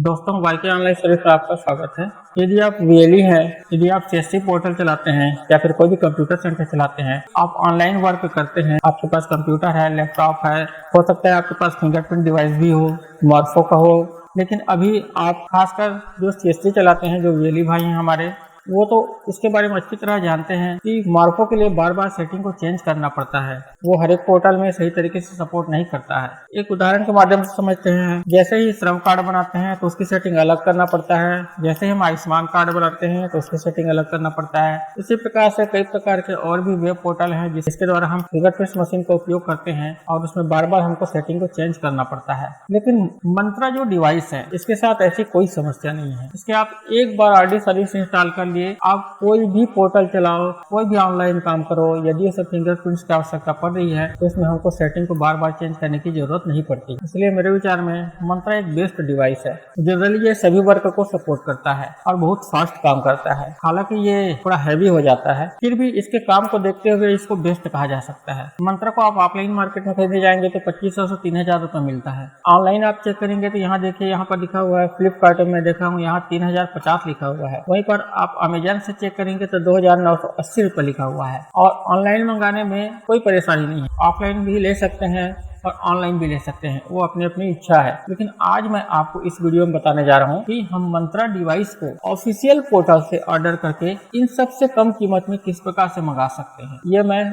दोस्तों वाईके online service पर आपका स्वागत है। यदि आप वीएलई हैं, यदि आप सीएससी पोर्टल चलाते हैं या फिर कोई भी कंप्यूटर सेंटर चलाते हैं, आप ऑनलाइन वर्क करते हैं, आपके पास कंप्यूटर है, लैपटॉप है, हो सकता है आपके पास फिंगरप्रिंट डिवाइस भी हो, मॉर्फो का हो, लेकिन अभी आप खासकर जो सीएससी चलाते हैं, जो वीएलई भाई हैं हमारे, वो तो इसके बारे में अच्छी तरह जानते हैं कि मार्को के लिए बार बार सेटिंग को चेंज करना पड़ता है। वो हर एक पोर्टल में सही तरीके से सपोर्ट नहीं करता है। एक उदाहरण के माध्यम से समझते हैं। जैसे ही श्रम कार्ड बनाते हैं तो उसकी सेटिंग अलग करना पड़ता है। जैसे ही हम आयुष्मान कार्ड बनाते हैं तो उसकी सेटिंग अलग करना पड़ता है। इसी प्रकार से कई प्रकार के और भी वेब पोर्टल हैं जिसके द्वारा हम फिंगरप्रिंट मशीन का उपयोग करते हैं और उसमें बार बार हमको सेटिंग को चेंज करना पड़ता है। लेकिन मंत्रा जो डिवाइस है इसके साथ ऐसी कोई समस्या नहीं है। इसके आप एक बार आरडी सर्विस इंस्टॉल कर लिए, आप कोई भी पोर्टल चलाओ, कोई भी ऑनलाइन काम करो, यदि इसे फिंगरप्रिंट्स की आवश्यकता पड़ रही है तो इसमें हमको सेटिंग को बार बार चेंज करने की जरूरत नहीं पड़ती। इसलिए मेरे विचार में मंत्रा एक बेस्ट डिवाइस है। जनरली ये सभी वर्क को सपोर्ट करता है और बहुत फास्ट काम करता है। हालांकि ये थोड़ा हैवी हो जाता है, फिर भी इसके काम को देखते हुए इसको बेस्ट कहा जा सकता है। मंत्रा को आप ऑफलाइन मार्केट में खरीदने जाएंगे तो 2500 से 3000 रुपये मिलता है। ऑनलाइन आप चेक करेंगे तो यहाँ देखिए, यहाँ पर लिखा हुआ है, फ्लिपकार्ट में देखा हूँ यहाँ 3050 लिखा हुआ है। वहीं पर आप अमेजन से चेक करेंगे तो 2980 रुपये लिखा हुआ है। और ऑनलाइन मंगाने में कोई परेशानी नहीं है, ऑफलाइन भी ले सकते हैं और ऑनलाइन भी ले सकते हैं, वो अपनी अपनी इच्छा है। लेकिन आज मैं आपको इस वीडियो में बताने जा रहा हूँ कि हम मंत्रा डिवाइस को ऑफिशियल पोर्टल से ऑर्डर करके इन सबसे कम कीमत में किस प्रकार से मंगा सकते हैं। ये मैं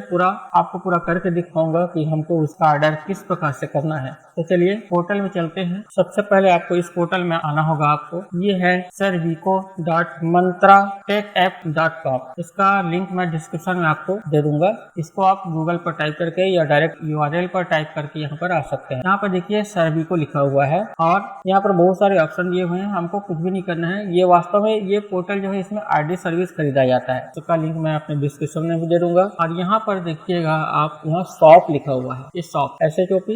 आपको पूरा करके दिखाऊंगा कि हमको उसका ऑर्डर किस प्रकार से करना है। तो चलिए पोर्टल में चलते हैं। सबसे पहले आपको इस पोर्टल में आना होगा। आपको ये है servico.mantratechapp.com। इसका लिंक मैं डिस्क्रिप्शन में आपको दे दूंगा। इसको आप गूगल पर टाइप करके या डायरेक्ट यूआरएल पर टाइप करके यहाँ पर आ सकते हैं। यहाँ पर देखिए सर्विको लिखा हुआ है और यहाँ पर बहुत सारे ऑप्शन दिए हुए हैं। हमको कुछ भी नहीं करना है। ये वास्तव में ये पोर्टल जो है इसमें आरडी सर्विस खरीदा जाता है। इसका लिंक मैं अपने डिस्क्रिप्शन में भी दे दूंगा। और यहाँ पर देखिएगा, आप यहाँ शॉप लिखा हुआ है, इस शॉप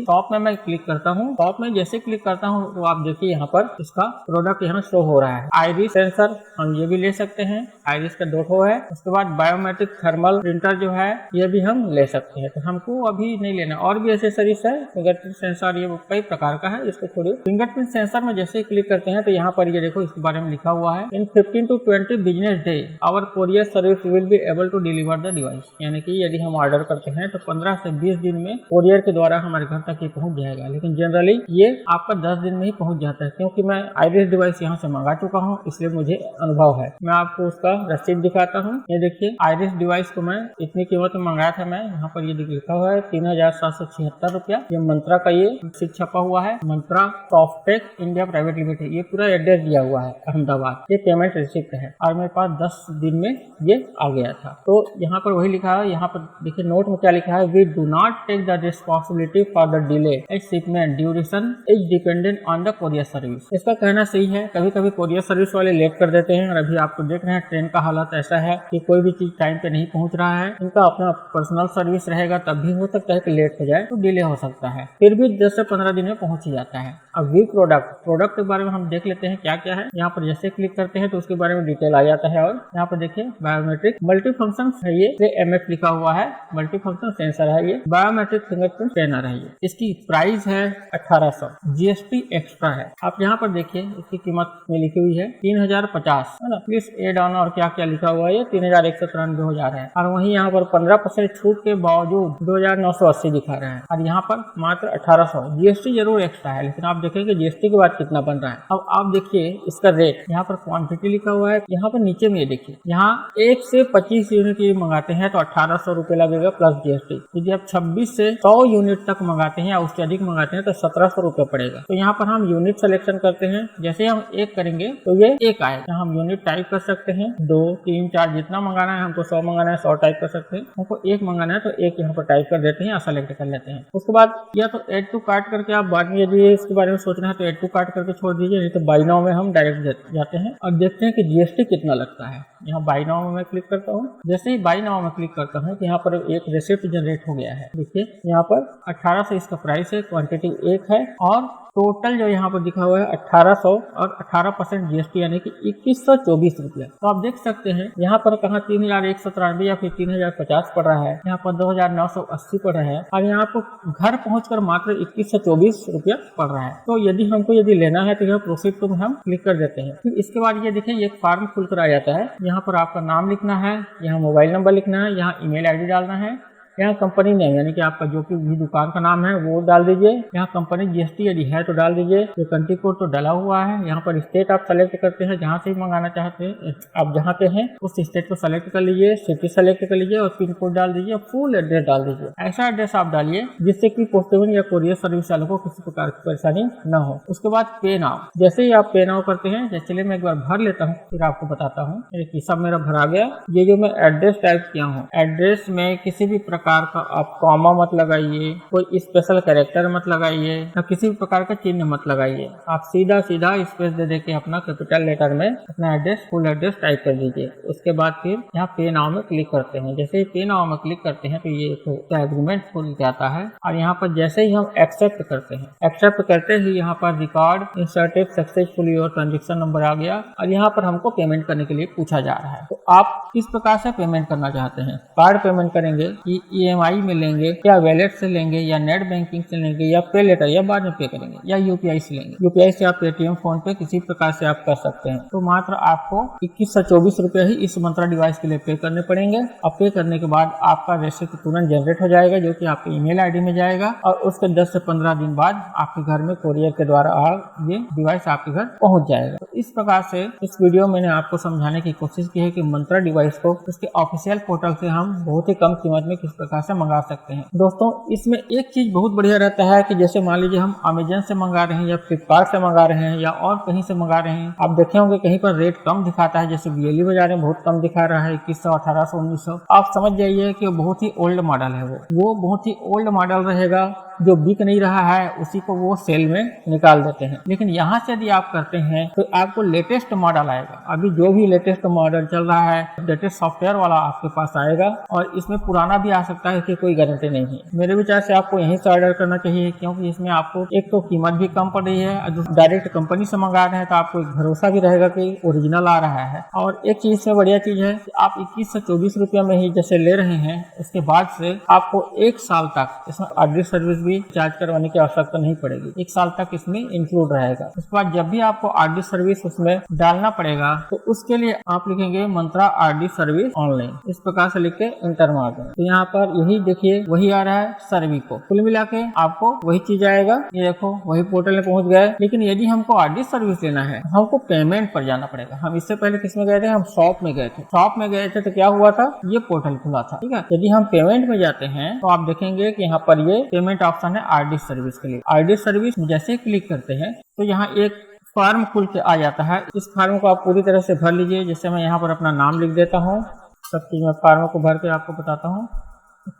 शॉप में मैं क्लिक करता हूँ। शॉप में जैसे क्लिक करता हूँ तो आप देखिए यहाँ पर इसका प्रोडक्ट यहाँ शो हो रहा है। आइरिस सेंसर हम ये भी ले सकते हैं, आइरिस का 2 है। उसके बाद बायोमेट्रिक थर्मल प्रिंटर जो है ये भी हम ले सकते हैं। तो हमको अभी नहीं लेना। और भी एसेसरीज है, फिंगरप्रिंट सेंसर, ये कई प्रकार का है। इसको छोड़िए। फिंगरप्रिंट सेंसर में जैसे ही क्लिक करते हैं तो यहाँ पर ये देखो, इसके बारे में लिखा हुआ है, in 15 to 20 business day our courier service will be able to deliver the device. यानी कि यदि हम ऑर्डर करते हैं तो 15 से 20 दिन में कोरियर के द्वारा हमारे घर तक ये पहुंच जाएगा। लेकिन जनरली ये आपका 10 दिन में ही पहुंच जाता है, क्योंकि मैं आइरिस डिवाइस यहाँ से मंगा चुका हूँ, इसलिए मुझे अनुभव है। मैं आपको उसका रसीद दिखाता हूँ। ये देखिए, आइरिस डिवाइस को मैं इतनी कीमत में मंगाया था। मैं यहाँ पर ये लिखा हुआ है 3776 रुपया। ये मंत्रा का ये रसीद छपा हुआ है, मंत्रा सॉफ्टटेक इंडिया प्राइवेट लिमिटेड। ये पूरा एड्रेस दिया हुआ है अहमदाबाद। ये पेमेंट रिसिप्ट है और मेरे पास 10 दिन में ये आ गया था। तो यहाँ पर वही लिखा है। यहाँ पर देखिए नोट में क्या लिखा है, we do not take the responsibility for the delay at shipment duration is dependent on the courier service. इसका कहना सही है। कभी कभी कोरियर सर्विस वाले लेट कर देते हैं और अभी आपको देख रहे हैं ट्रेन का हालत ऐसा है कि कोई भी चीज टाइम पे नहीं पहुंच रहा है। इनका अपना पर्सनल सर्विस रहेगा तब भी हो सकता है कि लेट हो जाए, तो डिले हो सकता है। फिर भी 10 से 15 दिन में पहुंच ही जाता है। अब वी प्रोडक्ट के बारे में हम देख लेते हैं क्या क्या है। यहाँ पर जैसे क्लिक करते हैं तो उसके बारे में डिटेल आ जाता है। और यहाँ पर देखिए बायोमेट्रिक मल्टी फंक्शन है, ये MF लिखा हुआ है, मल्टी फंक्शन सेंसर है। ये बायोमेट्रिक फिंगरप्रिंट स्कैनर है। ये इसकी प्राइस है 1800, जीएसटी एक्स्ट्रा है। आप यहाँ पर देखिए इसकी कीमत में लिखी हुई है 3050 है ना। प्लीज एड ऑन और क्या क्या लिखा हुआ है, ये 3193 हो जा रहा है। और वहीं यहाँ पर 15% छूट के बावजूद 2980 दिखा रहा है। और यहाँ पर मात्र 1800। जीएसटी जरूर एक्स्ट्रा है, लेकिन आप देखेंगे जीएसटी के बाद कितना बन रहा है। अब आप देखिए इसका रेट, यहाँ पर क्वांटिटी लिखा हुआ है। यहाँ पर नीचे में ये देखिए, यहाँ 1 से 25 यूनिट ये मंगाते हैं तो 1800 रुपये लगेगा प्लस जीएसटी। यदि आप 26 से 100 यूनिट तक मंगाते हैं या उससे अधिक मंगाते हैं तो 1700 रुपये पड़ेगा। तो यहाँ पर हम यूनिट सिलेक्शन करते हैं। जैसे हम 1 करेंगे तो ये 1 आएगा। हम यूनिट टाइप कर सकते हैं, 2, 3, 4 जितना मंगाना है। हमको 100 मंगाना है 100 टाइप कर सकते हैं। हमको 1 मंगाना है तो 1 यहाँ पर टाइप कर देते हैं या सेलेक्ट कर लेते हैं। उसके बाद या तो एड टू कार्ट करके आप बाद में यदि इसके बारे में सोचना है तो एड टू कार्ट करके छोड़ दीजिए, नहीं तो बाय नाउ में हम डायरेक्ट जाते हैं और देखते हैं कि जीएसटी कितना लगता है। यहाँ बाय नाउ में मैं क्लिक करता हूँ। जैसे ही बाय नाउ में क्लिक करता हूँ तो यहाँ पर एक रिसिप्ट जनरेट हो गया है। देखिए यहाँ पर 1800 इसका प्राइस है, क्वांटिटी 1 है और टोटल जो यहाँ पर दिखा हुआ है 1800 और 18% GST यानी कि 2124 रुपया। तो आप देख सकते हैं यहाँ पर कहाँ 3193 या फिर 3050 पड़ रहा है, यहाँ पर 2980 पड़ रहा है और यहाँ पर घर पहुंचकर मात्र 2124 रुपया पड़ रहा है। तो यदि लेना है तो यह प्रोसीड को हम क्लिक कर देते हैं। फिर इसके बाद ये देखिए एक फॉर्म खुलकर आ जाता है। यहाँ पर आपका नाम लिखना है, यहाँ मोबाइल नंबर लिखना है, यहाँ ईमेल आईडी डालना है, यहाँ कंपनी नेम यानी कि आपका जो भी दुकान का नाम है वो डाल दीजिए, यहाँ कंपनी GST यदि है तो डाल दीजिए, ये कंट्री कोड तो डाला हुआ है। यहाँ पर स्टेट आप सेलेक्ट करते हैं, जहाँ से मंगाना चाहते हैं आप जहाँ पे हैं उस स्टेट को सेलेक्ट कर लीजिए, सिटी सेलेक्ट कर लीजिए और पिन कोड डाल दीजिए, फुल एड्रेस डाल दीजिए। ऐसा एड्रेस आप डालिए जिससे कि पोस्टमैन या कोरियर सर्विस वालों को किसी प्रकार की परेशानी न हो। उसके बाद पे नाउ, जैसे ही आप पे नाउ करते हैं, चलिए मैं एक बार भर लेता हूँ फिर आपको बताता हूँ। सब मेरा भरा गया। ये जो मैं एड्रेस टाइप किया हूँ, एड्रेस में किसी भी प्रकार का आप कॉमा मत लगाइए, कोई स्पेशल कैरेक्टर मत लगाइए या किसी भी प्रकार का चिन्ह मत लगाइए। आप सीधा स्पेस दे के अपना कैपिटल लेटर में अपना एड्रेस फुल एड्रेस टाइप कर दीजिए। उसके बाद फिर यहाँ पे नाउ में क्लिक करते हैं। जैसे ही पे नाउ में क्लिक करते हैं तो ये एग्रीमेंट खुल जाता है और यहाँ पर जैसे ही हम एक्सेप्ट करते हैं, एक्सेप्ट करते ही यहाँ पर रिकॉर्ड इंसर्टेड सक्सेसफुली और ट्रांजेक्शन नंबर आ गया और यहाँ पर हमको पेमेंट करने के लिए पूछा जा रहा है। तो आप किस प्रकार से पेमेंट करना चाहते हैं, कार्ड पेमेंट करेंगे कि EMI में लेंगे या वैलेट से लेंगे या नेट बैंकिंग से लेंगे या पे लेटर या बाद में पे करेंगे या UPI से लेंगे। UPI से आप पेटीएम फोन पे किसी प्रकार से आप कर सकते हैं। तो मात्र आपको 2124 रुपये ही इस मंत्रा डिवाइस के लिए पे करने पड़ेंगे। अब पे करने के बाद आपका रेसिप्ट तुरंत जनरेट हो जाएगा जो कि आपके ईमेल आईडी में जाएगा और उसके 10 से 15 दिन बाद आपके घर में कोरियर के द्वारा ये डिवाइस आपके घर पहुंच जाएगा। तो इस प्रकार से इस वीडियो में मैंने आपको समझाने की कोशिश की है कि मंत्रा डिवाइस को उसके ऑफिशियल पोर्टल से हम बहुत ही कम कीमत में किस प्रकार से मंगा सकते हैं। दोस्तों इसमें एक चीज बहुत बढ़िया रहता है कि जैसे मान लीजिए हम अमेजन से मंगा रहे हैं या फ्लिपकार्ट से मंगा रहे हैं या और कहीं से मंगा रहे हैं, आप देखे होंगे कहीं पर रेट कम दिखाता है, जैसे BLE बाजार में बहुत कम दिखा रहा है 2100, 1800, 1900। आप समझ जाइए कि बहुत ही ओल्ड मॉडल है, वो बहुत ही ओल्ड मॉडल रहेगा। जो बिक नहीं रहा है उसी को वो सेल में निकाल देते हैं। लेकिन यहाँ से यदि आप करते हैं तो आपको लेटेस्ट मॉडल आएगा। अभी जो भी लेटेस्ट मॉडल चल रहा है लेटेस्ट सॉफ्टवेयर वाला आपके पास आएगा और इसमें पुराना भी आ सकता है कि कोई गारंटी नहीं है। मेरे विचार से आपको यहीं से ऑर्डर करना चाहिए क्योंकि इसमें आपको एक तो कीमत भी कम पड़ रही है, डायरेक्ट कंपनी से मंगा रहे हैं तो आपको एक भरोसा भी रहेगा कि ओरिजिनल आ रहा है। और एक चीज से बढ़िया चीज है कि आप 21 से 24 रुपया में ही जैसे ले रहे हैं, उसके बाद से आपको 1 साल तक इसमें ऑडिट सर्विस भी चार्ज करवाने की आवश्यकता नहीं पड़ेगी। 1 साल तक इसमें इंक्लूड रहेगा। उसके बाद जब भी आपको RD सर्विस उसमें डालना पड़ेगा तो उसके लिए आप लिखेंगे मंत्रा RD सर्विस ऑनलाइन, इस प्रकार से लिख के इंटर मार दें। तो यहाँ पर यही देखिए वही आ रहा है सर्विको। कुल मिला के आपको वही चीज आएगा। ये देखो वही पोर्टल में पहुंच गए। लेकिन यदि हमको RD सर्विस लेना है हमको पेमेंट पर जाना पड़ेगा। हम इससे पहले किसमें गए थे, हम शॉप में गए थे। शॉप में गए थे तो क्या हुआ था, ये पोर्टल खुला था, ठीक है। यदि हम पेमेंट में जाते हैं तो आप देखेंगे कि यहाँ पर ये पेमेंट ऑप्शन है RD सर्विस के लिए। RD सर्विस जैसे क्लिक करते हैं तो यहाँ एक फॉर्म खुल के आ जाता है। इस फॉर्म को आप पूरी तरह से भर लीजिए। जैसे मैं यहाँ पर अपना नाम लिख देता हूँ, सब चीज मैं फॉर्म को भर के आपको बताता हूँ।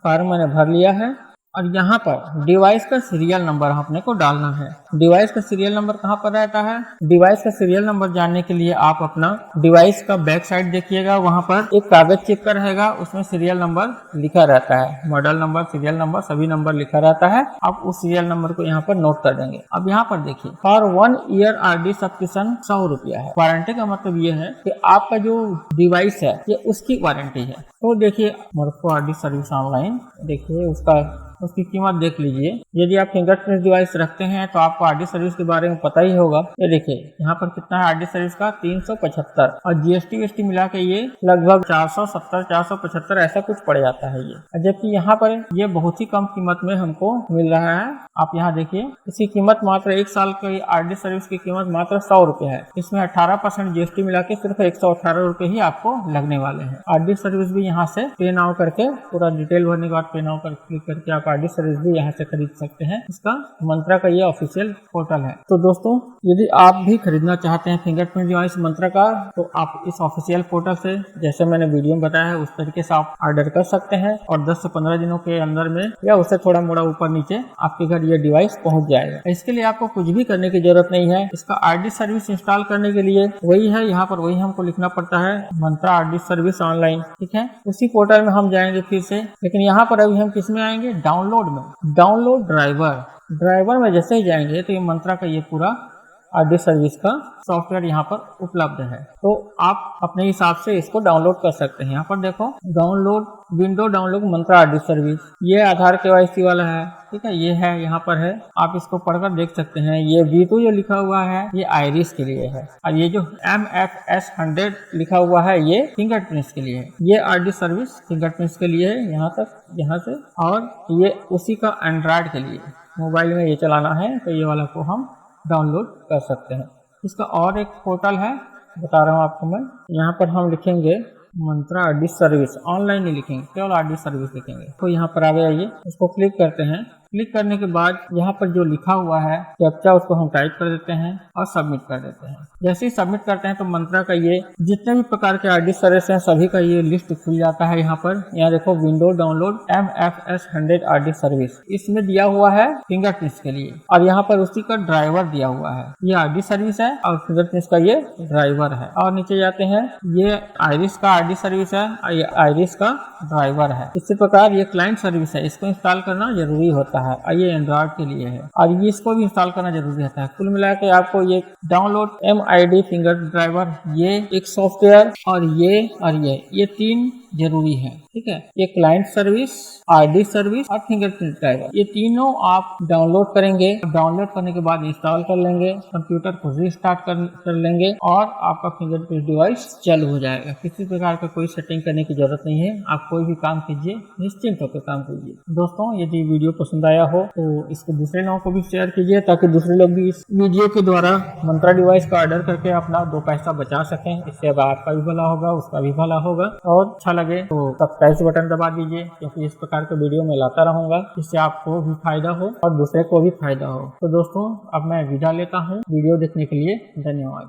फॉर्म मैंने भर लिया है और यहाँ पर डिवाइस का सीरियल नंबर अपने को डालना है। डिवाइस का सीरियल नंबर कहाँ पर रहता है, डिवाइस का सीरियल नंबर जानने के लिए आप अपना डिवाइस का बैक साइड देखिएगा, वहाँ पर एक कागज चिपका रहेगा, उसमें सीरियल नंबर लिखा रहता है। मॉडल नंबर, सीरियल नंबर, सभी नंबर लिखा रहता है। आप उस सीरियल नंबर को यहाँ पर नोट कर देंगे। अब यहाँ पर देखिए फॉर 1 ईयर RD सब्सक्रिप्शन 100 रुपया है। वारंटी का मतलब ये है कि आपका जो डिवाइस है ये उसकी वारंटी है। तो देखिए मर्फो RD सर्विस ऑनलाइन, देखिए उसकी कीमत देख लीजिए। यदि आप फिंगरप्रिंट डिवाइस रखते हैं तो आपको RD सर्विस के बारे में पता ही होगा। ये देखिए यहाँ पर कितना है RD सर्विस का 375 और GST मिला के ये लगभग 470 475 ऐसा कुछ पड़ जाता है ये। जबकि यहाँ पर ये बहुत ही कम कीमत में हमको मिल रहा है। आप यहाँ देखिए इसकी कीमत मात्र 1 साल की RD सर्विस की कीमत मात्र 100 रुपये है। इसमें 18% GST मिला के सिर्फ 118 रुपये ही आपको लगने वाले हैं। RD सर्विस भी यहाँ से पे नाउ करके पूरा डिटेल भरने के बाद पे नाउ पर क्लिक करके आप RD सर्विस भी यहाँ से खरीद सकते हैं। इसका मंत्रा का ये ऑफिशियल पोर्टल है। तो दोस्तों यदि आप भी खरीदना चाहते हैं फिंगरप्रिंट डिवाइस मंत्रा का तो आप इस ऑफिशियल पोर्टल से जैसे मैंने वीडियो में बताया है उस तरीके से आप ऑर्डर कर सकते हैं और 10 से 15 दिनों के अंदर में या उससे थोड़ा मोड़ा ऊपर नीचे आपके घर ये डिवाइस पहुंच जाएगा। इसके लिए आपको कुछ भी करने की जरूरत नहीं है। इसका RD सर्विस इंस्टॉल करने के लिए वही है, यहाँ पर वही हमको लिखना पड़ता है मंत्रा RD सर्विस ऑनलाइन, ठीक है। उसी पोर्टल में हम जाएंगे फिर से। लेकिन यहाँ पर अभी हम किस में आएंगे, डाउनलोड में, डाउनलोड ड्राइवर। ड्राइवर में जैसे ही जाएंगे तो ये मंत्रा का ये पूरा आरडी सर्विस का सॉफ्टवेयर यहाँ पर उपलब्ध है। तो आप अपने हिसाब से इसको डाउनलोड कर सकते हैं। यहाँ पर देखो डाउनलोड विंडो डाउनलोड मंत्रा आरडी सर्विस, ये आधार केवाईसी वाला है, ठीक है, ये है यहाँ पर है, आप इसको पढ़कर देख सकते हैं। ये V2 जो लिखा हुआ है ये आइरिस के लिए है, और ये जो MFS 100 लिखा हुआ है ये फिंगरप्रिंट्स के लिए है। ये आरडी सर्विस फिंगरप्रिंट्स के लिए है यहाँ तक, यहाँ से, और ये उसी का एंड्रॉयड के लिए, मोबाइल में ये चलाना है तो ये वाला को हम डाउनलोड कर सकते हैं। इसका और एक पोर्टल है, बता रहा हूँ आपको मैं। यहाँ पर हम लिखेंगे मंत्रा आरडी सर्विस, ऑनलाइन नहीं लिखेंगे, केवल आरडी सर्विस लिखेंगे। तो यहाँ पर आ गया, ये इसको क्लिक करते हैं। क्लिक करने के बाद यहाँ पर जो लिखा हुआ है कैप्चा उसको हम टाइप कर देते हैं और सबमिट कर देते हैं। जैसे ही सबमिट करते हैं तो मंत्रा का ये जितने भी प्रकार के आरडी सर्विस हैं सभी का ये लिस्ट खुल जाता है। यहाँ पर यहाँ देखो window download MFS 100 RD service, इसमें दिया हुआ है फिंगरप्रिंट्स के लिए, और यहाँ पर उसी का ड्राइवर दिया हुआ है। ये आरडी सर्विस है और फिंगरप्रिंट्स का ये ड्राइवर है। और नीचे जाते हैं, ये आइरिस का आरडी सर्विस है और ये आइरिस का ड्राइवर है। इसी प्रकार ये क्लाइंट सर्विस है, इसको इंस्टॉल करना जरूरी होता है, और ये एंड्रॉइड के लिए है, और ये इसको भी इंस्टॉल करना जरूरी होता है। कुल मिला के आपको ये डाउनलोड MID फिंगर ड्राइवर, ये एक सॉफ्टवेयर, और ये तीन जरूरी है, ठीक है। ये क्लाइंट सर्विस, आरडी सर्विस और फिंगरप्रिंट ड्राइवर, ये तीनों आप डाउनलोड करेंगे। डाउनलोड करने के बाद इंस्टॉल कर लेंगे, कंप्यूटर को रीस्टार्ट कर लेंगे और आपका फिंगरप्रिंट डिवाइस चालू हो जाएगा। किसी प्रकार का कोई सेटिंग करने की जरूरत नहीं है, आप कोई भी काम कीजिए, निश्चिंत होकर काम कीजिए। दोस्तों यदि वीडियो पसंद आया हो तो इसको दूसरे लोगों को भी शेयर कीजिए, ताकि दूसरे लोग भी इस वीडियो के द्वारा मंत्रा डिवाइस का ऑर्डर करके अपना 2 पैसा बचा सकें। इससे अब आपका भी भला होगा, उसका भी भला होगा, और अच्छा लगे तो सब्सक्राइब बटन दबा दीजिए, क्योंकि इस प्रकार के वीडियो मैं लाता रहूंगा, इससे आपको भी फायदा हो और दूसरे को भी फायदा हो। तो दोस्तों अब मैं विदा लेता हूँ। वीडियो देखने के लिए धन्यवाद।